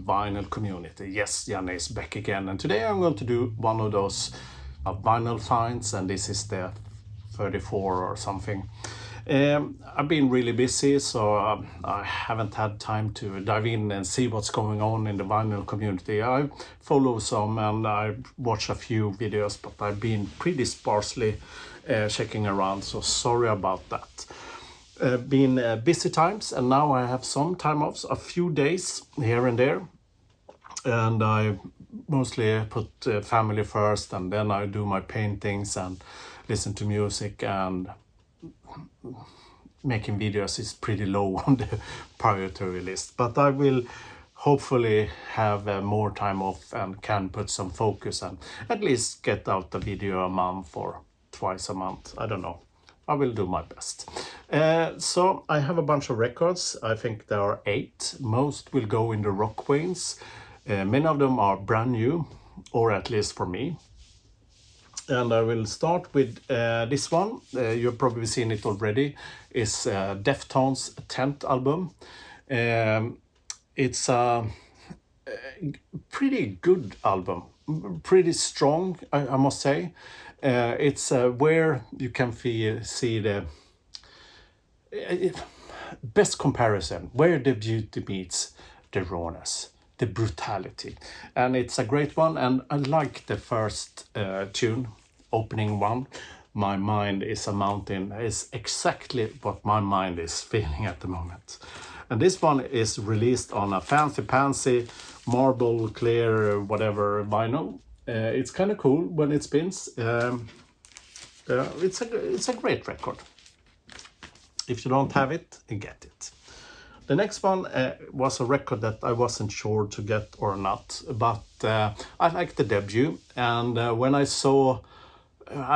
vinyl community. Yes, Janne is back again, and today I'm going to do one of those vinyl finds, and this is the 34 or something. I've been really busy, so I haven't had time to dive in and see what's going on in the vinyl community. I follow some and I watch a few videos, but I've been pretty sparsely checking around, so sorry about that. Been busy times, and now I have some time off, a few days here and there, and I mostly put family first, and then I do my paintings and listen to music, and making videos is pretty low on the priority list, but I will hopefully have more time off and can put some focus and at least get out a video a month or twice a month. I don't know. I will do my best. So I have a bunch of records. I think there are 8. Most will go in the rock veins. Many of them are brand new, or at least for me. And I will start with this one. You've probably seen it already. It's Deftones' 10th album. It's a pretty good album. Pretty strong, I must say. It's where you can see the best comparison, where the beauty meets the rawness, the brutality. And it's a great one, and I like the first tune, opening one. My mind is a mountain, is exactly what my mind is feeling at the moment. And this one is released on a fancy marble clear whatever vinyl. It's kind of cool when it spins. It's a great record. If you don't have it, get it. The next one was a record that I wasn't sure to get or not, but I liked the debut. And when I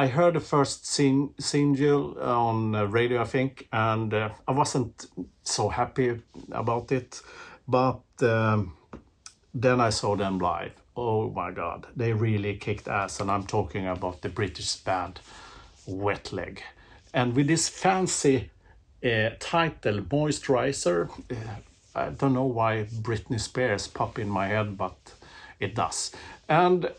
heard the first single on radio, I think, and I wasn't so happy about it. But then I saw them live. Oh my God, they really kicked ass, and I'm talking about the British band Wet Leg. And with this fancy title, Moisturizer, I don't know why Britney Spears pop in my head, but it does. And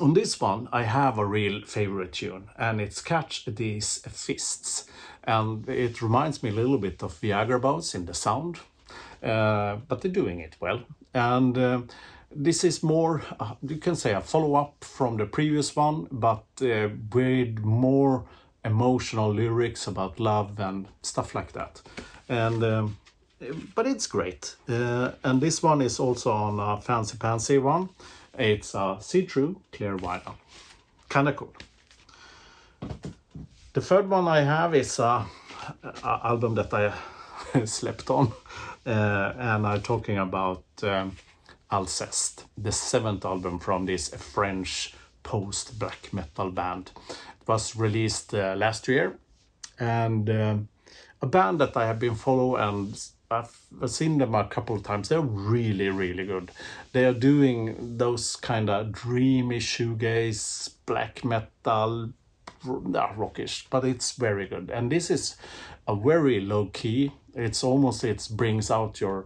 on this one, I have a real favorite tune, and it's Catch These Fists. And it reminds me a little bit of Viagra Boats in the sound, but they're doing it well. And this is more, you can say, a follow-up from the previous one, but with more emotional lyrics about love and stuff like that. And but it's great. And this one is also on a fancy one. It's a see-through clear vinyl. Kind of cool. The third one I have is a album that I slept on, and I'm talking about Alceste, the 7th album from this French post-black metal band. It was released last year, and a band that I have been following, and I've seen them a couple of times. They're really, really good. They are doing those kind of dreamy shoegaze, black metal, rockish, but it's very good. And this is a very low key. It's almost, it brings out your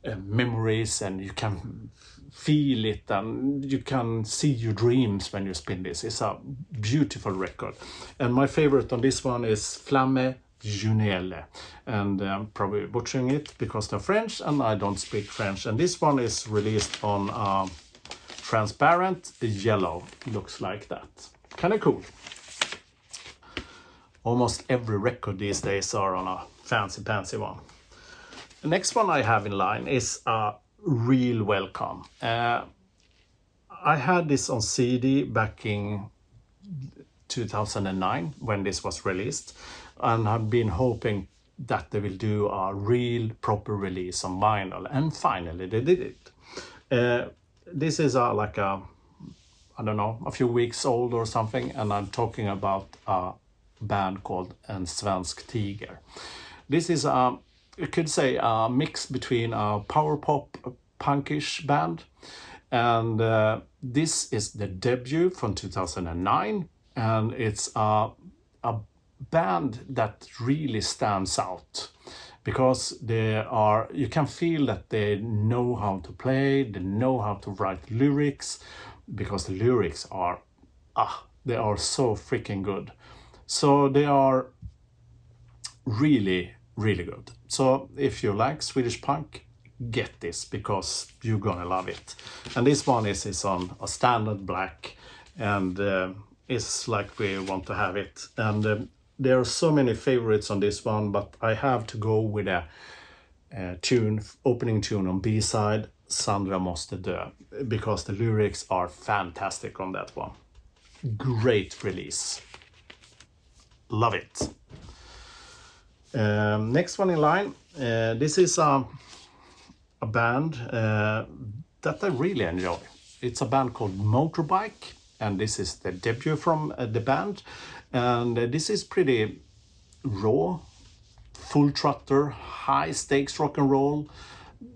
memories, and you can feel it, and you can see your dreams when you spin this. It's a beautiful record. And my favorite on this one is Flamme Junelle, and I'm probably butchering it because they're French and I don't speak French. And this one is released on transparent yellow, looks like that. Kind of cool. Almost every record these days are on a fancy one. The next one I have in line is a real welcome. I had this on CD back in 2009 when this was released, and I've been hoping that they will do a real proper release on vinyl, and finally they did it. This is like a, I don't know, a few weeks old or something, and I'm talking about a band called En Svensk Tiger. This is a, you could say, a mix between a power pop punkish band, and this is the debut from 2009, and it's a band that really stands out because you can feel that they know how to play, they know how to write lyrics, because the lyrics are, they are so freaking good. So they are really, really good. So if you like Swedish punk, get this, because you're gonna love it. And this one is on a standard black, and it's like we want to have it. And there are so many favorites on this one, but I have to go with a opening tune on B-side, Sandra måste dö, because the lyrics are fantastic on that one. Great release. Love it. Next one in line, this is a band that I really enjoy. It's a band called Motorbike, and this is the debut from the band. And this is pretty raw, full trotter, high stakes rock and roll,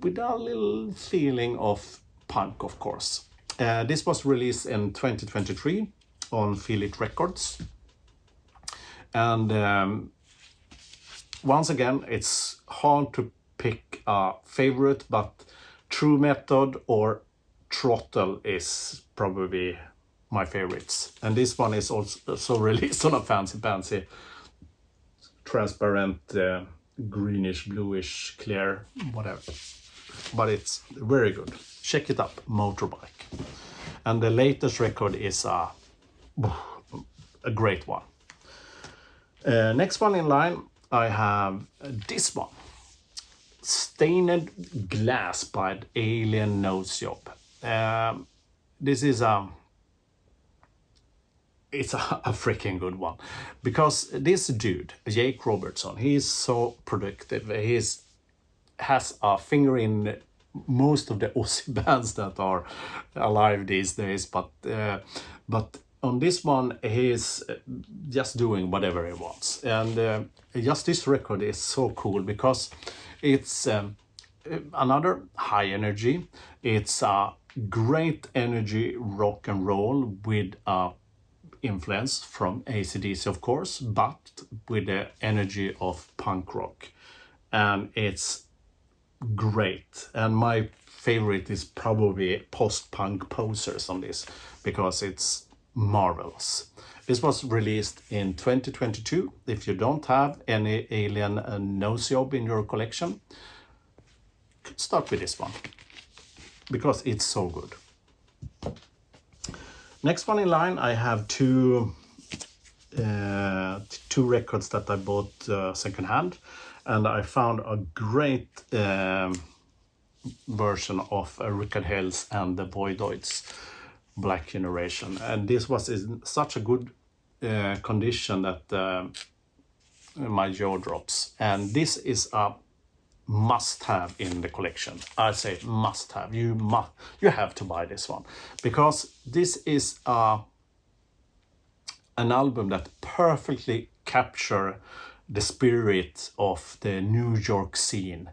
with a little feeling of punk, of course. This was released in 2023 on Feel It Records. And once again, it's hard to pick a favorite, but True Method or Throttle is probably my favorites. And this one is also released on a fancy transparent greenish, bluish, clear, whatever. But it's very good. Check it up, Motorbike. And the latest record is a great one. Next one in line, I have this one. Stained Glass by Alien Nose Job. This is it's a freaking good one, because this dude, Jake Robertson, he's so productive. Has a finger in most of the Aussie bands that are alive these days, but on this one he's just doing whatever he wants. And just this record is so cool, because it's another high energy. It's a great energy rock and roll with a influence from AC/DC, of course, but with the energy of punk rock. And it's great. And my favorite is probably Post-Punk Posers on this, because it's marvelous. This was released in 2022. If you don't have any Alien Nose Job in your collection, start with this one, because it's so good. Next one in line, I have two records that I bought secondhand, and I found a great version of Rickard Hell's and the Voidoids Black Generation. And this was in such a good condition that my jaw drops. And this is a must-have in the collection. I say must-have. You have to buy this one, because this is an album that perfectly captures the spirit of the New York scene,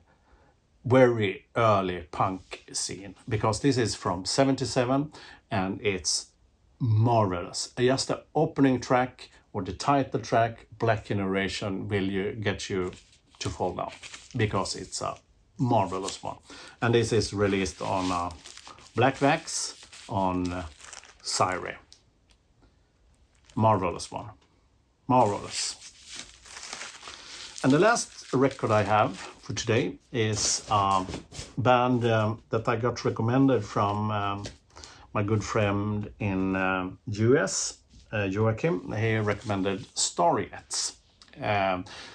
very early punk scene, because this is from 77 and it's marvelous. Just the opening track or the title track, Black Generation, will get you to fall down, because it's a marvelous one. And this is released on Black Wax on Syre. Marvelous one. Marvelous. And the last record I have for today is a band that I got recommended from my good friend in US, Joachim. He recommended Stariettes.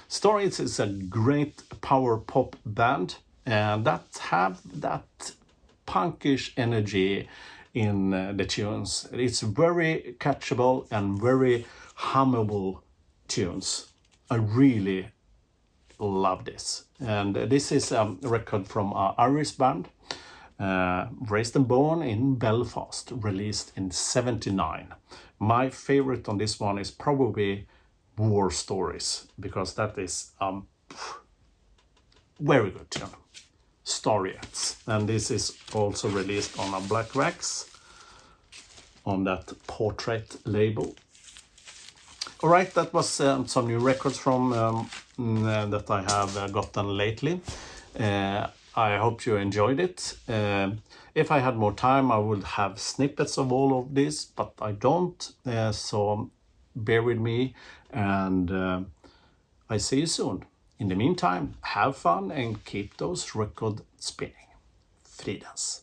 Stariettes is a great power pop band, and that have that punkish energy in the tunes. It's very catchable and very hummable tunes. I really love this. And this is a record from an Irish band, raised and born in Belfast, released in 79. My favorite on this one is probably War Stories, because that is very good tune. Stariettes. And this is also released on a Black Wax on that Portrait label. All right, that was some new records from that I have gotten lately. I hope you enjoyed it. If I had more time, I would have snippets of all of this, but I don't. So bear with me, and I see you soon. In the meantime, have fun and keep those records spinning. Fridans.